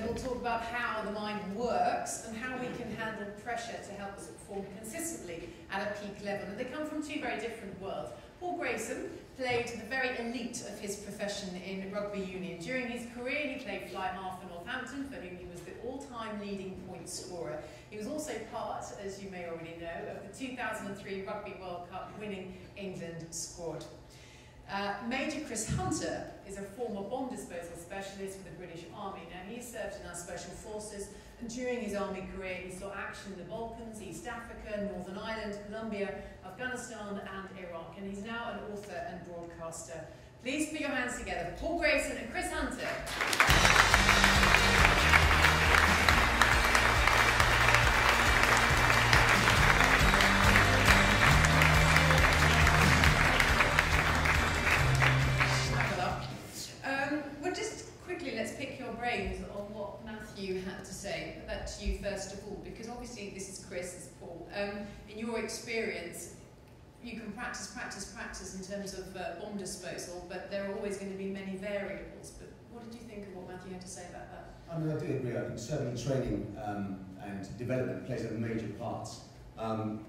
then we'll talk about how the mind works and how we can handle pressure to help us perform consistently at a peak level. And they come from two very different worlds. Paul Grayson played the very elite of his profession in rugby union. During his career, he played fly half for Northampton, for whom he was the all-time leading point scorer. He was also part, as you may already know, of the 2003 Rugby World Cup winning England squad. Major Chris Hunter is a former bomb disposal specialist for the British Army. Now, he served in our special forces, and during his army career, he saw action in the Balkans, East Africa, Northern Ireland, Colombia, Afghanistan, and Iraq. And he's now an author and broadcaster. Please put your hands together for Paul Grayson and Chris Hunter. Had to say that to you first of all, because obviously this is Chris, this is Paul. In your experience, you can practice in terms of bomb disposal, but there are always going to be many variables. But what did you think of what Matthew had to say about that? I mean, I do agree. I think certainly training and development plays a major part.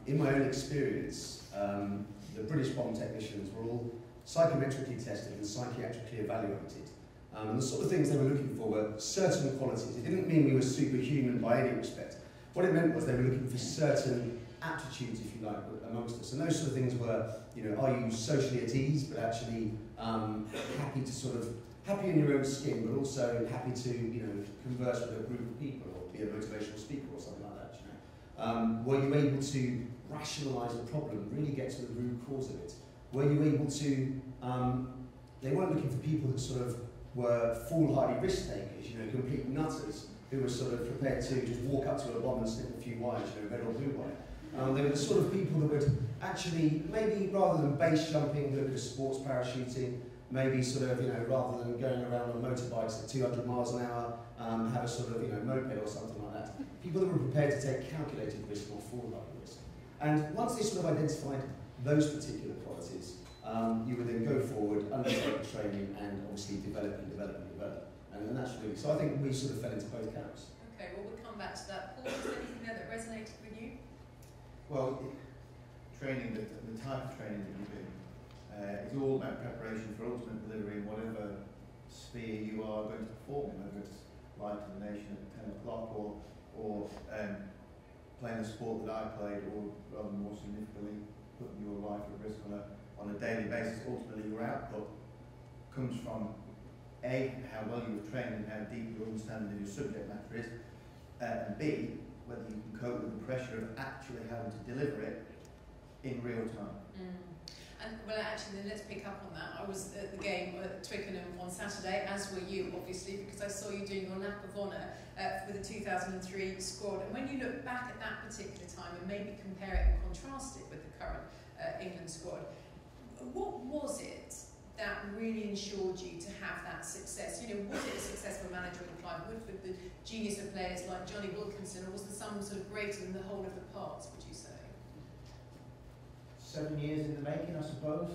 In my own experience, the British bomb technicians were all psychometrically tested and psychiatrically evaluated. And the sort of things they were looking for were certain qualities. It didn't mean we were superhuman by any respect. What it meant was they were looking for certain aptitudes, if you like, amongst us. And those sort of things were, you know, are you socially at ease, but actually happy in your own skin, but also happy to, you know, converse with a group of people or be a motivational speaker or something like that, you know. Were you able to rationalise a problem, really get to the root cause of it? Were you able to, they weren't looking for people that sort of were foolhardy risk takers, you know, complete nutters who were sort of prepared to just walk up to a bomb and snip a few wires, you know, red or blue wire. They were the sort of people that would actually, maybe rather than base jumping, look at sports parachuting, maybe sort of, you know, rather than going around on motorbikes at 200 miles an hour, have a sort of, you know, moped or something like that. People that were prepared to take calculated risk or foolhardy risk. And once they sort of identified those particular qualities, you would then go forward, undertake training, and obviously develop. And that's really, so I think we sort of fell into both camps. Okay, well, we'll come back to that. Paul, is there anything there that resonated with you? Well, training, the type of training that you do, is all about preparation for ultimate delivery in whatever sphere you are going to perform in, whether it's live to the nation at 10 o'clock or playing a sport that I played, or rather more significantly, putting your life at risk on a daily basis. Ultimately, your output comes from A, how well you've trained and how deep your understanding of your subject matter is, and B, whether you can cope with the pressure of actually having to deliver it in real time. And well, actually, then let's pick up on that. I was at the game at Twickenham on Saturday, as were you, obviously, because I saw you doing your lap of honour with the 2003 squad. And when you look back at that particular time and maybe compare it and contrast it with the current England squad, what was it that really ensured you to have that success? You know, was it a successful managerial climate with the genius of players like Johnny Wilkinson, or was there some sort of greater than the whole of the parts, would you say? 7 years in the making, I suppose.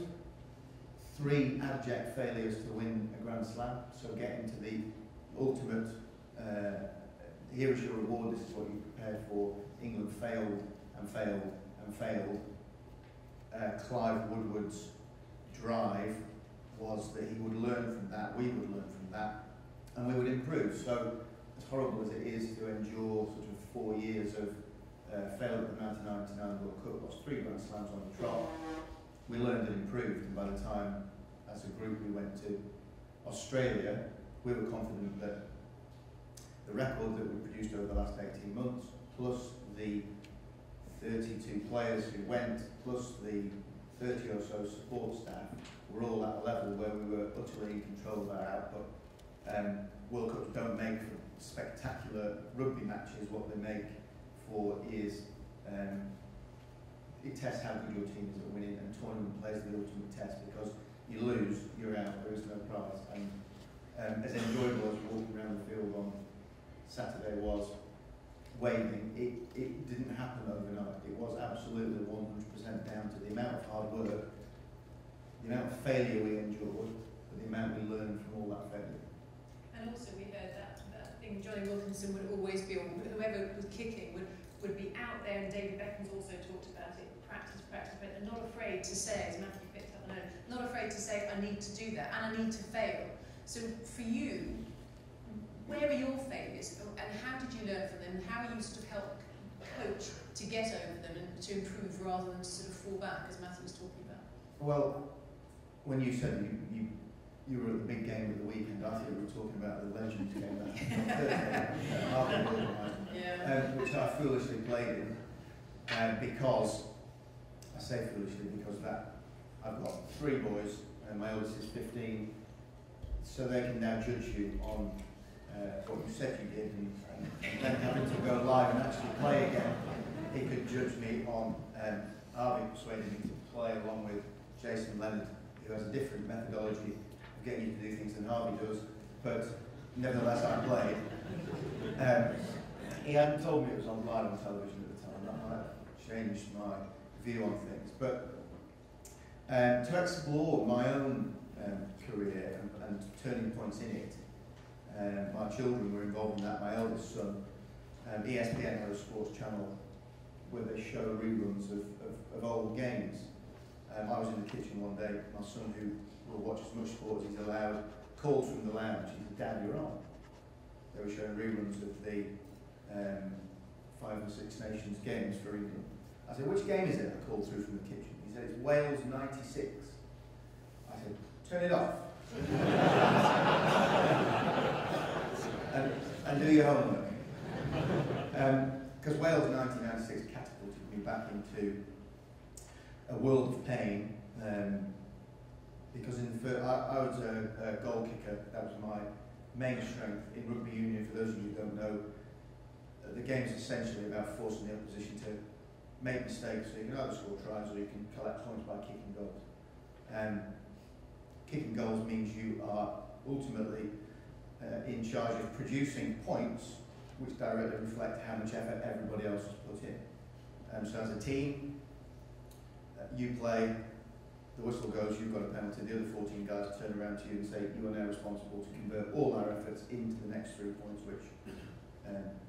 3 abject failures to win a Grand Slam, so getting to the ultimate, here is your reward, this is what you prepared for. England failed and failed and failed. Clive Woodward's drive was that he would learn from that, we would learn from that, and we would improve. So, as horrible as it is to endure sort of 4 years of failed at the 1999 World Cup, lost 3 Grand Slams on the trot, we learned and improved, and by the time, as a group, we went to Australia, we were confident that the record that we produced over the last 18 months, plus the 32 players who went, plus the 30 or so support staff, were all at a level where we were utterly in control of our output. World Cups don't make for spectacular rugby matches. What they make for is it tests how good your team is at winning, and tournament plays the ultimate test, because you lose, you're out, there is no prize. And as enjoyable as walking around the field on Saturday was, waving, it didn't happen overnight. It was absolutely 100% down to the amount of hard work, the amount of failure we endured, but the amount we learned from all that failure. And also we heard that think Johnny Wilkinson would always be, or whoever was kicking would be out there, and David Beckham's also talked about it, practice, and not afraid to say, as Matthew picked up on it, not afraid to say, I need to do that, and I need to fail. So for you, where are your failures, and how did you learn from them, and how are you sort of help coach to get over them and to improve rather than to sort of fall back, as Matthew was talking about? Well, when you said you were at the big game of the weekend, I think we were talking about the Legends game that Thursday, which I foolishly played in, because, I say foolishly because that I've got 3 boys, and my oldest is 15, so they can now judge you on what you said you did, and then having to go live and actually play again. He could judge me on Harvey persuading me to play along with Jason Leonard, who has a different methodology of getting you to do things than Harvey does, but nevertheless I played. He hadn't told me it was on live on television at the time. That might have changed my view on things. But to explore my own career and turning points in it, my children were involved in that. My eldest son, ESPN had a sports channel where they show reruns of old games. I was in the kitchen one day, my son, who will watch as much sport as he's allowed, calls from the lounge. He said, "Dad, you're on." They were showing reruns of the 5 and 6 Nations games for England. I said, "Which game is it?" I called through from the kitchen. He said, "It's Wales 96. I said, "Turn it off." and do your homework. Because Wales 1996 catapulted me back into a world of pain, because I was a goal kicker. That was my main strength in rugby union. For those of you who don't know, the game is essentially about forcing the opposition to make mistakes, so you can either score tries or you can collect points by kicking goals. Kicking goals means you are ultimately in charge of producing points which directly reflect how much effort everybody else has put in. So as a team, you play, the whistle goes, you've got a penalty, the other 14 guys turn around to you and say, "You are now responsible to convert all our efforts into the next 3 points, which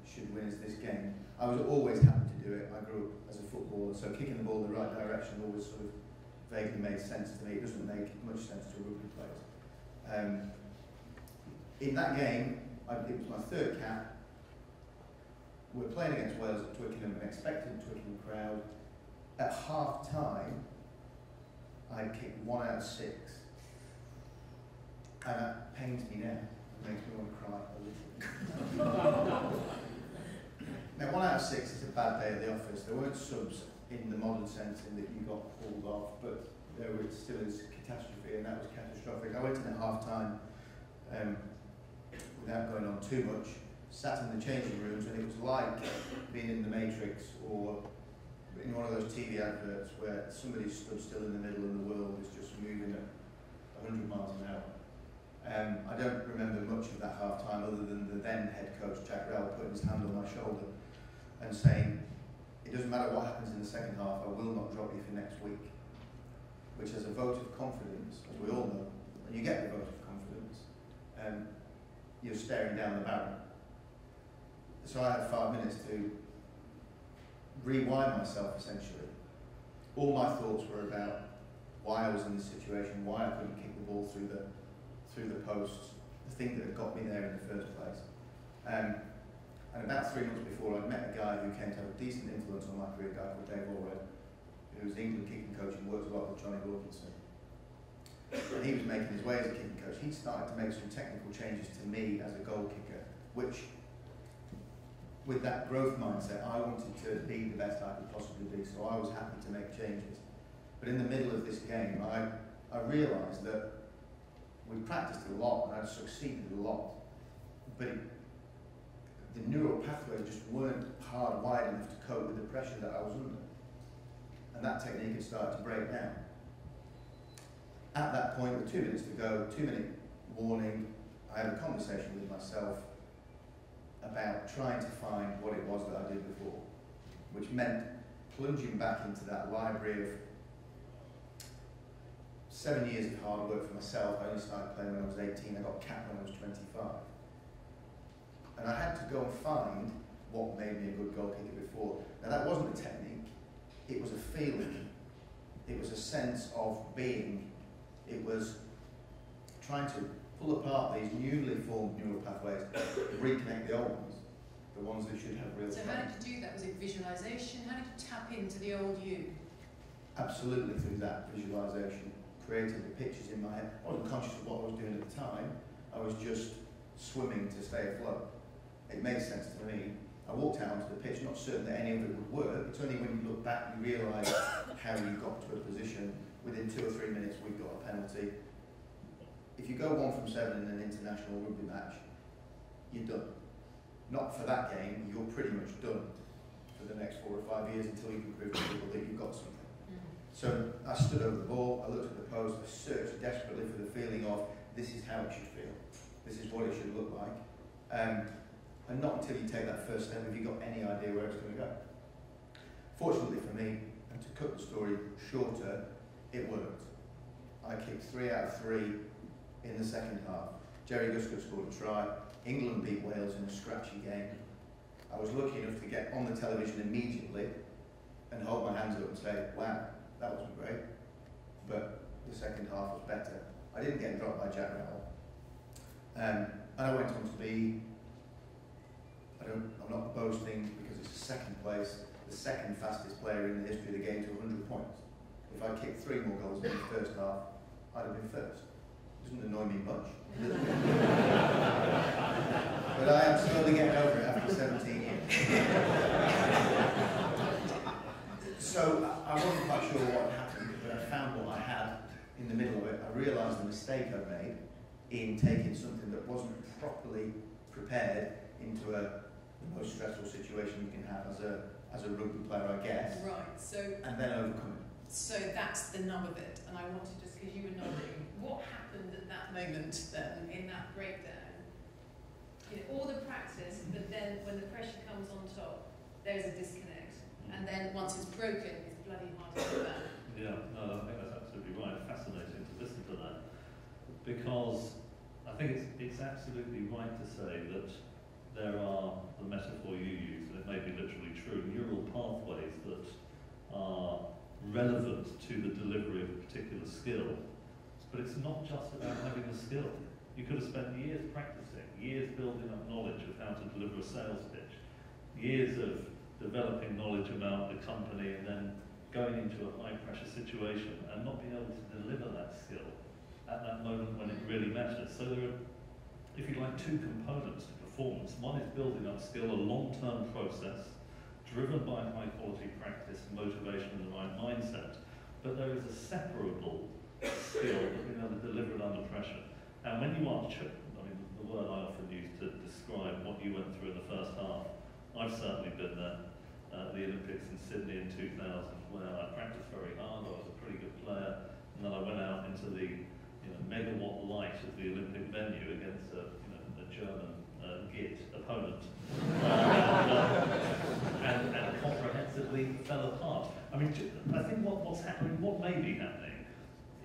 should win us this game." I was always happy to do it. I grew up as a footballer, so kicking the ball in the right direction always sort of vaguely made sense to me. It doesn't make much sense to rugby players. In that game, it was my 3rd cap. We're playing against Wales at Twickenham, an expected Twickenham crowd. At half time, I kicked 1 out of 6. And that pains me now. It makes me want to cry a little. Now, 1 out of 6 is a bad day at the office. There weren't subs in the modern sense in that you got pulled off, but there was still is catastrophe, and that was catastrophic. I went in at half time without going on too much, sat in the changing rooms, and it was like being in the Matrix or in one of those TV adverts where somebody stood still in the middle and the world is just moving at 100 miles an hour. I don't remember much of that half time other than the then head coach Jack Rell putting his hand on my shoulder and saying, "It doesn't matter what happens in the second half, I will not drop you for next week," which is a vote of confidence, as we all know. When you get the vote of confidence, you're staring down the barrel. So I had 5 minutes to rewind myself, essentially. All my thoughts were about why I was in this situation, why I couldn't kick the ball through the posts, the thing that had got me there in the first place. And about 3 months before, I'd met a guy who came to have a decent influence on my career, a guy called Dave Allred, who was the England kicking coach and worked a lot with Johnny Wilkinson. And he was making his way as a kicking coach. He started to make some technical changes to me as a goal kicker, which, with that growth mindset, I wanted to be the best I could possibly be, so I was happy to make changes. But in the middle of this game, I realised that we practiced a lot and I'd succeeded a lot, but the neural pathways just weren't hardwired enough to cope with the pressure that I was under. And that technique had started to break down. At that point, with 2 minutes to go, 2-minute warning, I had a conversation with myself about trying to find what it was that I did before, which meant plunging back into that library of 7 years of hard work for myself. I only started playing when I was 18, I got capped when I was 25. And I had to go and find what made me a good goal kicker before. Now that wasn't a technique, it was a feeling. It was a sense of being. It was trying to pull apart these newly formed neural pathways and reconnect the old ones, the ones that should have real So how did you do that? Was it visualisation? How did you tap into the old you? Absolutely through that visualisation, created the pictures in my head. I wasn't conscious of what I was doing at the time. I was just swimming to stay afloat. It made sense to me. I walked out onto the pitch, not certain that any of it would work. It's only when you look back you realise how you got to a position. Within 2 or 3 minutes we've got a penalty. If you go 1 from 7 in an international rugby match, you're done. Not for that game, you're pretty much done for the next 4 or 5 years until you can prove to people that you've got something. So I stood over the ball, I looked at the post, I searched desperately for the feeling of this is how it should feel, this is what it should look like. And not until you take that first step have you got any idea where it's going to go. Fortunately for me, and to cut the story shorter, it worked. I kicked 3 out of 3 in the second half. Jerry Guscott scored a try. England beat Wales in a scratchy game. I was lucky enough to get on the television immediately and hold my hands up and say, wow, that wasn't great, but the second half was better. I didn't get dropped by Jack Rowell. And I went on to be, I'm not boasting because it's second place, the second fastest player in the history of the game to 100 points. If I kicked 3 more goals in the first half, I'd have been first. It doesn't annoy me much. But I am slowly getting over it after 17 years. So I wasn't quite sure what happened, but I found what I had in the middle of it. I realised the mistake I'd made in taking something that wasn't properly prepared into the most stressful situation you can have as a rugby player, I guess. Right, so... And then overcome it. So that's the nub of it, and I wanted, just because you were nodding, what happened at that moment then, in that breakdown? You know, all the practice, but then when the pressure comes on top, there's a disconnect. And then once it's broken, it's bloody hard to go back. Yeah, no, I think that's absolutely right. Fascinating to listen to that. Because I think it's absolutely right to say that there are, the metaphor you use, and it may be literally true, neural pathways that are relevant to the delivery of a particular skill. But it's not just about having a skill. You could have spent years practicing, years building up knowledge of how to deliver a sales pitch, years of developing knowledge about the company, and then going into a high-pressure situation and not being able to deliver that skill at that moment when it really matters. So there are, if you like, 2 components to performance. One is building up skill, a long-term process, driven by high-quality practice, motivation, and the right mindset. But there is a separable skill of being able to deliver it under pressure. And when you are, I mean, the word I often use to describe what you went through in the first half, I've certainly been there at the Olympics in Sydney in 2000, where I practiced very hard, I was a pretty good player, and then I went out into the megawatt light of the Olympic venue against a German git opponent, and comprehensively fell apart. I mean, I think what's happening, what may be happening,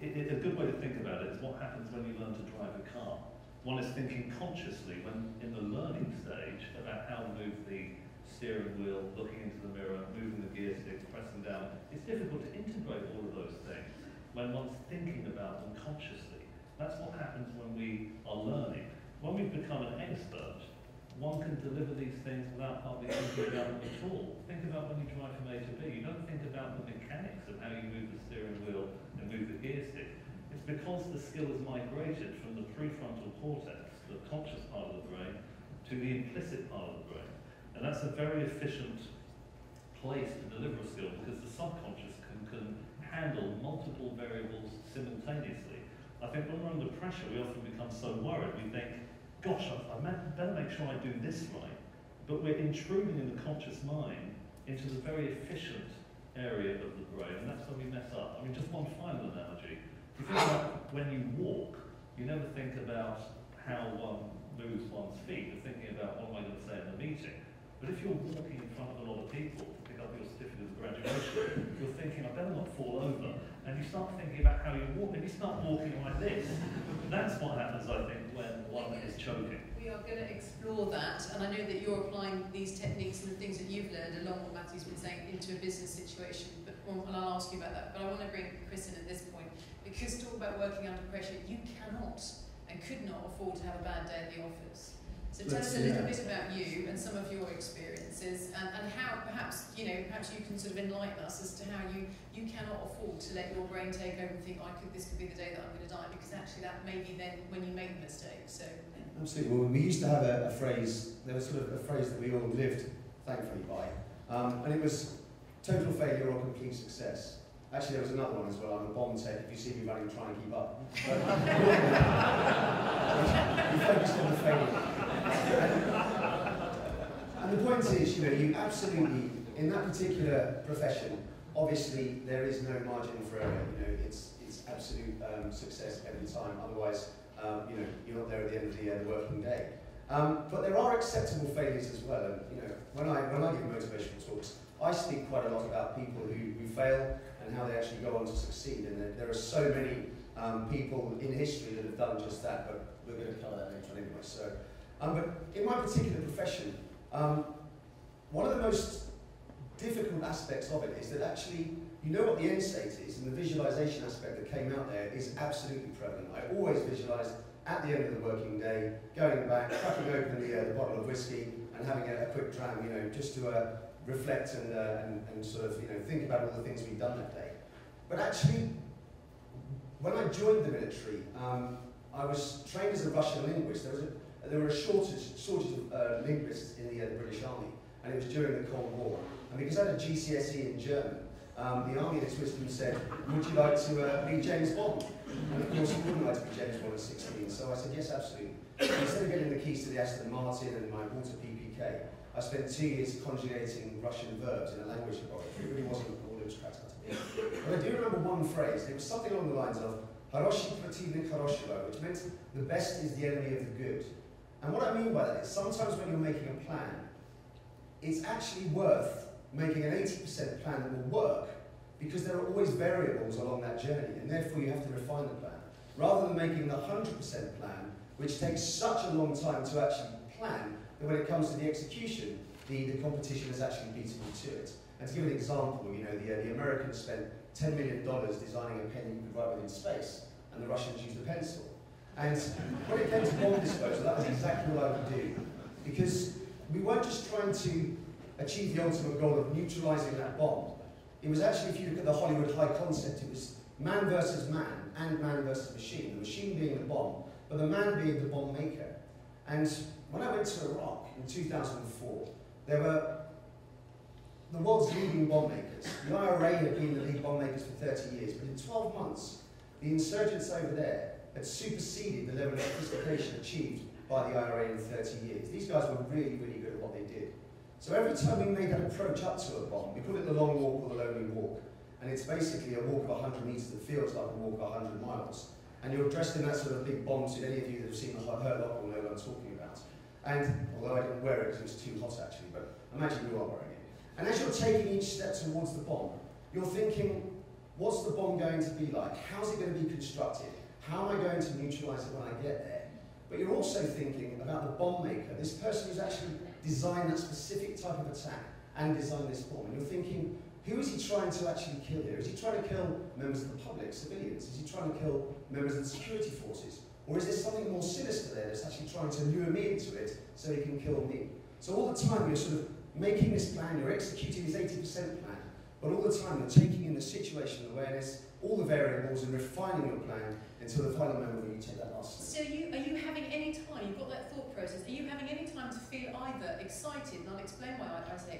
a good way to think about it is what happens when you learn to drive a car. One is thinking consciously when in the learning stage about how to move the steering wheel, looking into the mirror, moving the gear sticks, pressing down. It's difficult to integrate all of those things when one's thinking about them consciously. That's what happens when we are learning. When we become an expert, one can deliver these things without hardly thinking about them at all. Think about when you drive from A to B. You don't think about the mechanics of how you move the steering wheel and move the gear stick. It's because the skill is migrated from the prefrontal cortex, the conscious part of the brain, to the implicit part of the brain. And that's a very efficient place to deliver a skill because the subconscious can handle multiple variables simultaneously. I think when we're under pressure, we often become so worried, we think, gosh, I better make sure I do this right. But we're intruding in the conscious mind into the very efficient area of the brain, and that's when we mess up. I mean, just one final analogy. If you think about when you walk, you never think about how one moves one's feet. You're thinking about what am I going to say in the meeting. But if you're walking in front of a lot of people to pick up your certificate of graduation, you're thinking, I better not fall over. And you start thinking about how you walk, and you start walking like this. That's what happens, I think, when one is choking. We We are going to explore that, and I know that you're applying these techniques and the things that you've learned along what Matthew's been saying into a business situation, and I'll ask you about that. But I want to bring Chris in at this point, because talk about working under pressure, you cannot and could not afford to have a bad day at the office. So tell us a little bit about you and some of your experiences, and how perhaps you can sort of enlighten us as to how you cannot afford to let your brain take over and think, this could be the day that I'm going to die, because actually that may be then when you make the mistake. So absolutely. Well, we used to have a phrase. There was sort of a phrase that we all lived, thankfully, by, and it was total failure or complete success. Actually, there was another one as well. I'm a bomb tech. If you see me running, try and keep up. But, you focus on the failure. And the point is, you absolutely, in that particular profession, obviously there is no margin for error. It's absolute success every time. Otherwise, you're not there at the end of the working day. But there are acceptable failures as well. And when I give motivational talks, I speak quite a lot about people who fail and how they actually go on to succeed. And there are so many people in history that have done just that. But we're going to cover that later on anyway. So, but in my particular profession, one of the most difficult aspects of it is that actually, what the end state is, and the visualization aspect that came out there is absolutely prevalent. I always visualized at the end of the working day, going back, cracking open the bottle of whiskey and having a quick dram, just to reflect and sort of, think about all the things we've done that day. But actually, when I joined the military, I was trained as a Russian linguist. There were a shortage of linguists in the British Army, and it was during the Cold War. And because I had a GCSE in German, the Army in its wisdom said, would you like to be James Bond? And of course, I wouldn't like to be James Bond at 16, so I said, yes, absolutely. And instead of getting the keys to the Aston Martin and my water PPK, I spent 2 years conjugating Russian verbs in a language laboratory. It really wasn't all it was cracked up to be. But I do remember one phrase. It was something along the lines of, Haroshi protivnik хорошего, which meant the best is the enemy of the good. And what I mean by that is, sometimes when you're making a plan, it's actually worth making an 80% plan that will work, because there are always variables along that journey, and therefore you have to refine the plan. Rather than making the 100% plan, which takes such a long time to actually plan, that when it comes to the execution, the competition is actually beatable to it. And to give an example, the Americans spent $10 million designing a pen you could write with in space, and the Russians used a pencil. And when it came to bomb disposal, that was exactly what I would do. Because we weren't just trying to achieve the ultimate goal of neutralizing that bomb. It was actually, if you look at the Hollywood high concept, it was man versus man and man versus machine. The machine being the bomb, but the man being the bomb maker. And when I went to Iraq in 2004, there were the world's leading bomb makers. The IRA had been the lead bomb makers for 30 years, but in 12 months, the insurgents over there had superseded the level of sophistication achieved by the IRA in 30 years. These guys were really, really good at what they did. So every time we made that approach up to a bomb, we call it the long walk or the lonely walk. And it's basically a walk of 100 meters that feels like a walk of 100 miles. And you're dressed in that sort of big bomb suit. Any of you that have seen the Hurt Lock will know what I'm talking about. And although I didn't wear it because it was too hot actually, but imagine you are wearing it. And as you're taking each step towards the bomb, you're thinking, what's the bomb going to be like? How's it going to be constructed? How am I going to neutralize it when I get there? But you're also thinking about the bomb maker, this person who's actually designed that specific type of attack and designed this bomb. And you're thinking, who is he trying to actually kill here? Is he trying to kill members of the public, civilians? Is he trying to kill members of the security forces? Or is there something more sinister there that's actually trying to lure me into it so he can kill me? So all the time you're sort of making this plan, you're executing this 80% plan, but all the time you're taking in the situational awareness, all the variables, and refining your plan until the final moment when you take that last step. So are you having any time, you've got that thought process, are you having any time to feel either excited, and I'll explain why I say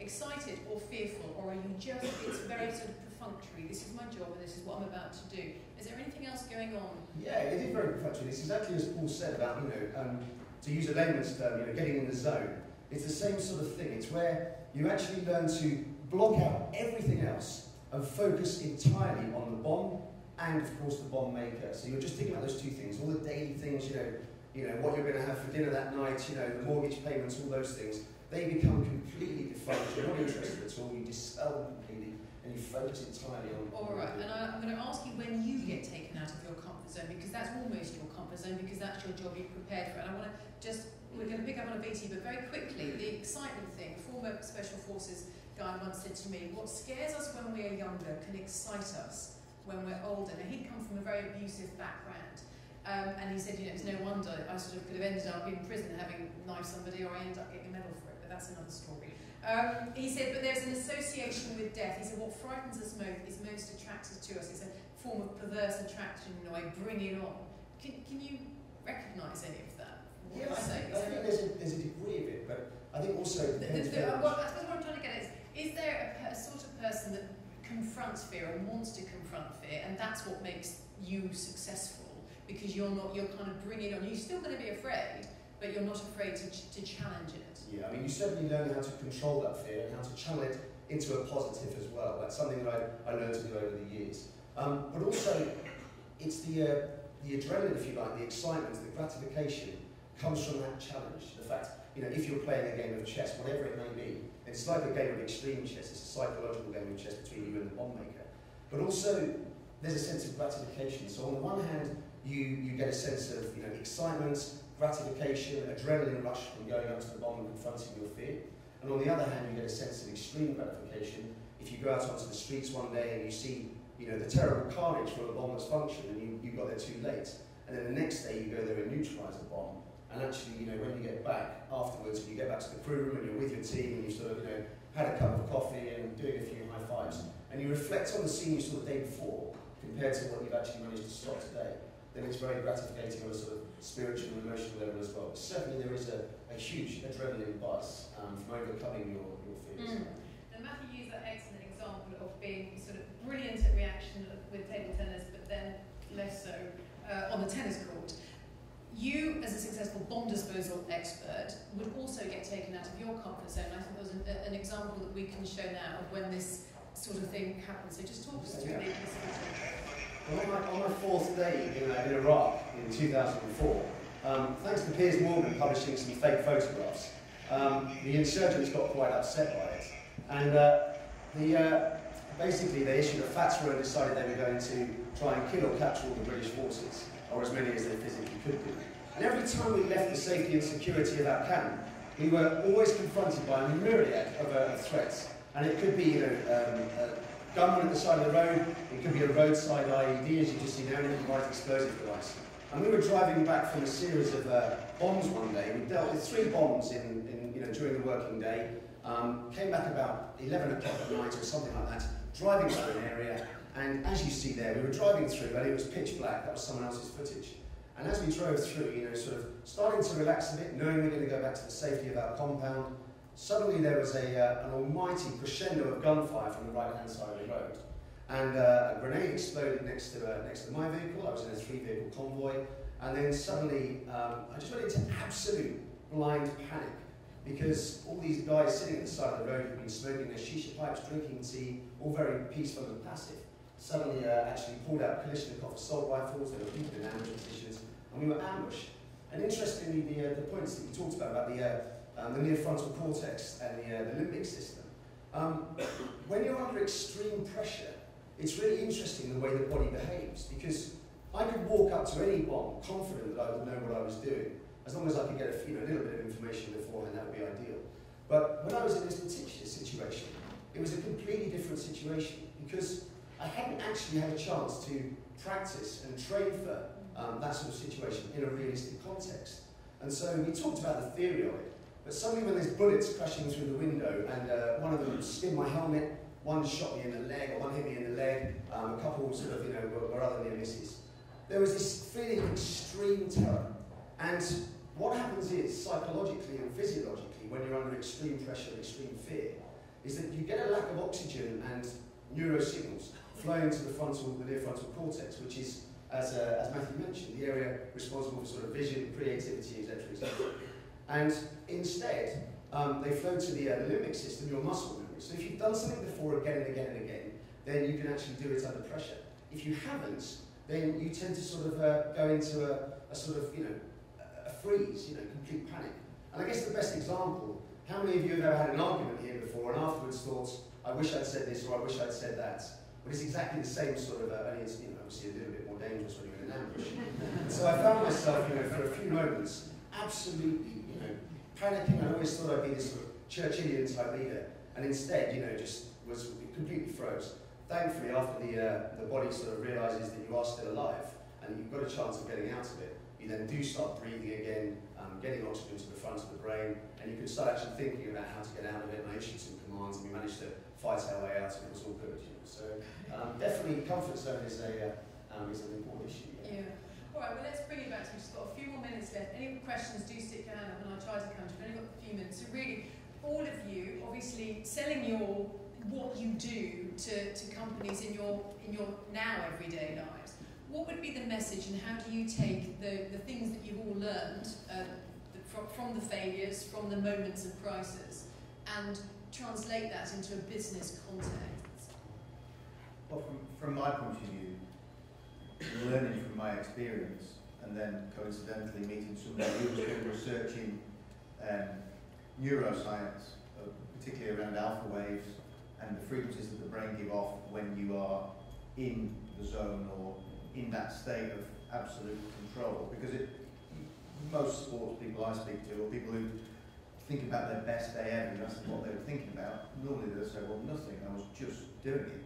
excited or fearful, or are you just, it's very sort of perfunctory, this is my job and this is what I'm about to do. Is there anything else going on? Yeah, it is very perfunctory. It's exactly as Paul said about, to use a layman's term, getting in the zone. It's the same sort of thing. It's where you actually learn to block out everything else and focus entirely on the bomb and, of course, the bomb maker. So you're just thinking about those two things, all the daily things, what you're going to have for dinner that night, the mortgage payments, all those things. They become completely defunct. You're not interested at all. You dispel them completely and you focus entirely on. All right, and I'm going to ask you when you get taken out of your comfort zone, because that's almost your comfort zone, because that's your job, you've prepared for it. And I want to we're going to pick up on a BT, but very quickly, the excitement thing. A former Special Forces guy once said to me, what scares us when we are younger can excite us when we're older. Now, he'd come from a very abusive background, and he said, it's no wonder I sort of could have ended up in prison having knifed somebody, or I ended up getting a medal for it, but that's another story. He said, but there's an association with death. He said, what frightens us most attractive to us. It's a form of perverse attraction, I bring it on. Can you recognise any of that? Yeah, I think there's a degree of it, but I think also I suppose what I'm trying to get is there a sort of person that confronts fear and wants to confront fear, and that's what makes you successful, because you're kind of bringing it on. You're still going to be afraid, but you're not afraid to challenge it. Yeah, I mean, you certainly learn how to control that fear and how to channel it into a positive as well. That's something that I learned to do over the years. But also, it's the adrenaline, if you like, the excitement, the gratification comes from that challenge. The fact, if you're playing a game of chess, whatever it may be, it's like a game of extreme chess. It's a psychological game of chess between you and the bomb maker. But also, there's a sense of gratification. So on the one hand, you get a sense of excitement, gratification, adrenaline rush from going up to the bomb and confronting your fear. And on the other hand, you get a sense of extreme gratification if you go out onto the streets one day and you see the terrible carnage from a bomb that's functioned and you got there too late. And then the next day you go there and neutralise the bomb. And actually, when you get back afterwards, and you get back to the crew room and you're with your team and you sort of, had a cup of coffee and doing a few high fives, and you reflect on the scene you saw the day before compared to what you've actually managed to stop today, then it's very gratificating on a sort of spiritual and emotional level as well. But certainly there is a huge adrenaline buzz from overcoming your fears. And Matthew used that excellent example of being sort of brilliant at reaction with table tennis, but then less so on the tennis court. You, as a successful bomb disposal expert, would also get taken out of your comfort zone. I think there was an example that we can show now of when this sort of thing happens. So just talk us through this. Well, on my fourth day in Iraq in 2004, thanks to Piers Morgan publishing some fake photographs, the insurgents got quite upset by it. And basically they issued a fatwa and decided they were going to try and kill or capture all the British forces, or as many as they physically could do. And every time we left the safety and security of our camp, we were always confronted by a myriad of threats. And it could be a gunman at the side of the road, it could be a roadside IED, as you just see now, and it could be right explosive device. And we were driving back from a series of bombs one day. We dealt with 3 bombs during the working day. Came back about 11 o'clock at night or something like that, driving through an area. And as you see there, we were driving through and it was pitch black. That was someone else's footage. And as we drove through, sort of starting to relax a bit, knowing we're going to go back to the safety of our compound, suddenly there was an almighty crescendo of gunfire from the right-hand side of the road. And a grenade exploded next to my vehicle. I was in a 3-vehicle convoy. And then suddenly, I just went into absolute blind panic because all these guys sitting at the side of the road who'd been smoking their shisha pipes, drinking tea, all very peaceful and passive, suddenly actually pulled out Kalashnikov assault rifles. There were people in ambush positions, and we were ambushed. And interestingly, the points that you talked about the near frontal cortex and the limbic system, when you're under extreme pressure, it's really interesting the way the body behaves, because I could walk up to any bomb confident that I would know what I was doing. As long as I could get a little bit of information beforehand, that would be ideal. But when I was in this particular situation, it was a completely different situation, because I hadn't actually had a chance to practice and train for that sort of situation in a realistic context. And so we talked about the theory of it, but suddenly when there's bullets crashing through the window and one of them skinned my helmet, one shot me in the leg, or one hit me in the leg, a couple sort of, were other near misses. There was this feeling of extreme terror. And what happens is, psychologically and physiologically, when you're under extreme pressure and extreme fear, is that you get a lack of oxygen and neurosignals flowing to the near frontal cortex, which is, as Matthew mentioned, the area responsible for sort of vision, creativity, etc., etc. And instead, they flow to the limbic system, your muscle memory. So if you've done something before again and again and again, then you can actually do it under pressure. If you haven't, then you tend to sort of go into a sort of, a freeze, complete panic. And I guess the best example, how many of you have ever had an argument here before and afterwards thought, I wish I'd said this or I wish I'd said that? But it's exactly the same sort of, only it's obviously a little bit more dangerous when you're in an ambush. So I found myself, for a few moments, absolutely, you know, panicking. I always thought I'd be this sort of Churchillian type leader, and instead, you know, just was completely froze. Thankfully, after the body sort of realises that you are still alive and you've got a chance of getting out of it, you then do start breathing again, getting oxygen to the front of the brain, and you can start actually thinking about how to get out of it. And I issued some commands, and we managed to fight our way out, and it was all good. You know? So definitely, comfort zone is an important issue. Yeah. All right. Well, let's bring it back to. We've just got a few more minutes left. Any questions? Do stick your hand up, and I'll try to come to. We've only got a few minutes. So really, all of you, obviously, selling what you do to companies in your now everyday lives. What would be the message, and how do you take the things that you've all learned from the failures, from the moments of crisis, and translate that into a business context? Well, from my point of view, learning from my experience, and then coincidentally meeting somebody who was researching neuroscience, particularly around alpha waves and the frequencies that the brain give off when you are in the zone or in that state of absolute control. Because most sports people I speak to, or people who think about their best day ever, and ask them what they were thinking about, normally they'll say, well, nothing, I was just doing it.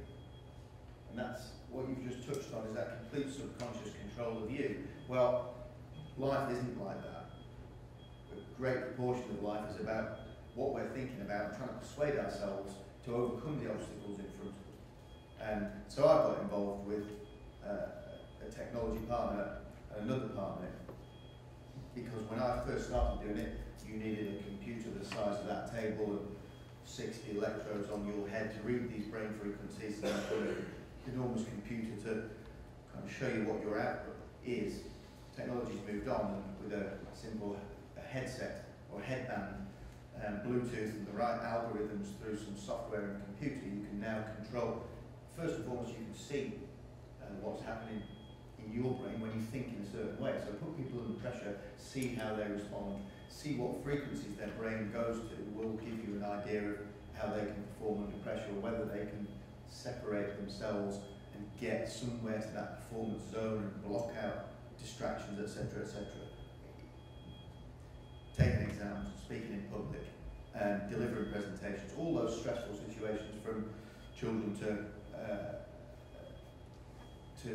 And that's what you've just touched on, is that complete subconscious control of you. Well, life isn't like that. A great proportion of life is about what we're thinking about, trying to persuade ourselves to overcome the obstacles in front of us. And so I got involved with a technology partner and another partner, because when I first started doing it, you needed a computer the size of that table and 60 electrodes on your head to read these brain frequencies, and an enormous computer to kind of show you what your output is. Technology's moved on, and with a simple headset or headband, Bluetooth and the right algorithms through some software and computer, you can now control. First and foremost, you can see what's happening in your brain when you think in a certain way. So put people under pressure, see how they respond, see what frequencies their brain goes to, will give you an idea of how they can perform under pressure, or whether they can separate themselves and get somewhere to that performance zone and block out distractions, etc., etc. Taking exams, speaking in public, delivering presentations, all those stressful situations, from children to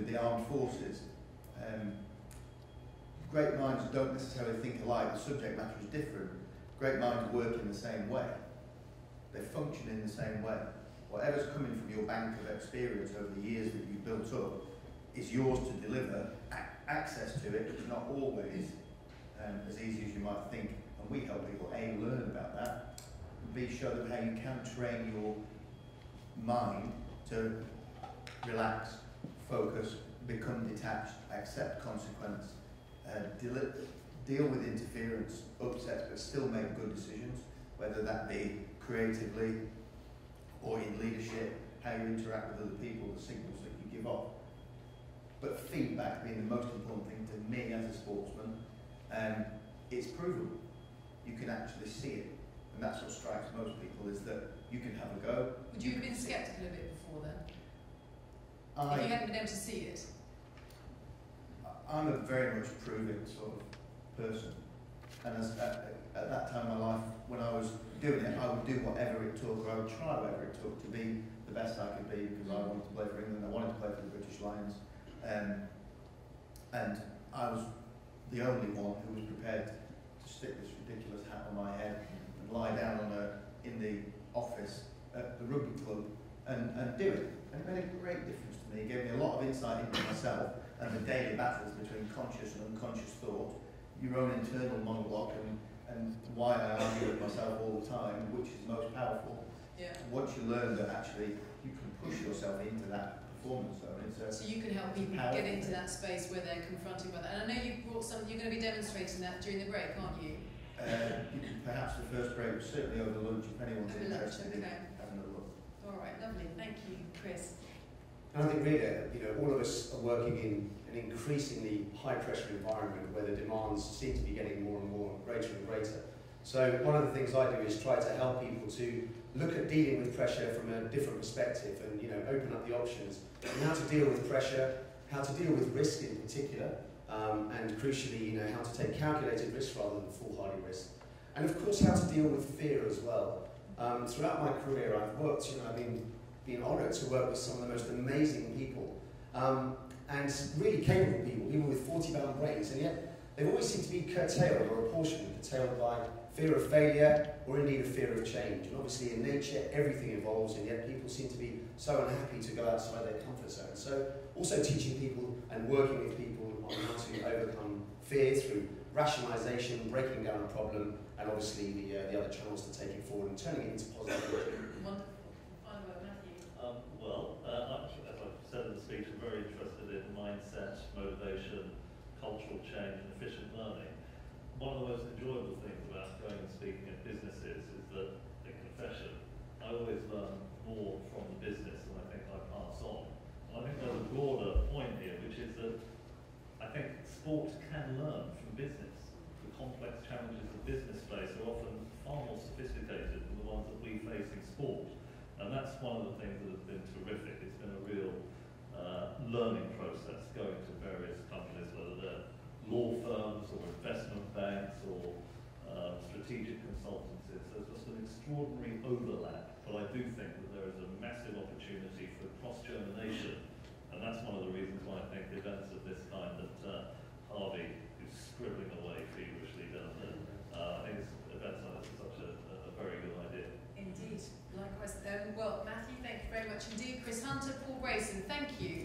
the armed forces. Great minds don't necessarily think alike. The subject matter is different. Great minds work in the same way. They function in the same way. Whatever's coming from your bank of experience over the years that you've built up is yours to deliver. Access to it is not always as easy as you might think, and we help people A, learn about that, and B, show them how you can train your mind to relax, focus, become detached, accept consequence, deal with interference, upsets, but still make good decisions, whether that be creatively or in leadership, how you interact with other people, the signals that you give off. But feedback being the most important thing to me as a sportsman, it's provable. You can actually see it. And that's what strikes most people, is that you can have a go. Would you have been sceptical of it before then? If you hadn't been able to see it? I'm a very much proving sort of person. And at that time in my life, when I was doing it, I would do whatever it took, or I would try whatever it took to be the best I could be, because I wanted to play for England, I wanted to play for the British Lions. And I was the only one who was prepared to stick this ridiculous hat on my head and lie down in the office at the rugby club and do it. And it made a great difference to me. It gave me a lot of insight into myself and the daily battles between conscious and unconscious thought, your own internal monologue, and why I argue with myself all the time, which is most powerful. Yeah. Once you learn that actually you can push yourself into that performance zone, so you can help people get into that space where they're confronted by that. And I know you've brought some, you're going to be demonstrating that during the break, aren't you? Perhaps the first break, but certainly over lunch, if anyone's Over lunch, interested in okay. having a look. All right, lovely. Thank you, Chris. And I think really, all of us are working in an increasingly high-pressure environment where the demands seem to be getting more and more, greater and greater. So one of the things I do is try to help people to look at dealing with pressure from a different perspective, and open up the options, and how to deal with pressure, how to deal with risk in particular, and crucially, how to take calculated risk rather than foolhardy risk. And of course, how to deal with fear as well. Throughout my career, I've worked, I've been honoured to work with some of the most amazing people, and really capable people with 40-pound brains, and yet they've always seemed to be curtailed or apportioned, curtailed by fear of failure or indeed a fear of change. And obviously in nature, everything evolves, and yet people seem to be so unhappy to go outside their comfort zone. So also teaching people and working with people on how to overcome fear through rationalisation, breaking down a problem, and obviously the other channels to take it forward and turning it into positivity. Wonderful. Final word, Matthew. As I've said in the speech, I'm very interested in mindset, motivation, cultural change, and efficient learning. One of the most enjoyable things about going and speaking at businesses is that, in confession, I always learn more from the business than I think I pass on. And I think there's a broader point here, which is that I think sport can learn from business. The complex challenges of business face are often far more sophisticated than the ones that we face in sport. And that's one of the things that has been terrific. It's been a real learning process going to various companies, whether they're law firms or investment banks or strategic consultancies. There's just an extraordinary overlap, but I do think that there is a massive opportunity for cross-germination, and that's one of the reasons why I think events of this kind that Harvey is scribbling away feverishly down there, I think events like this is such a very good idea. Indeed. Likewise. Well, Matthew, thank you very much indeed. Chris Hunter, Paul Grayson, thank you.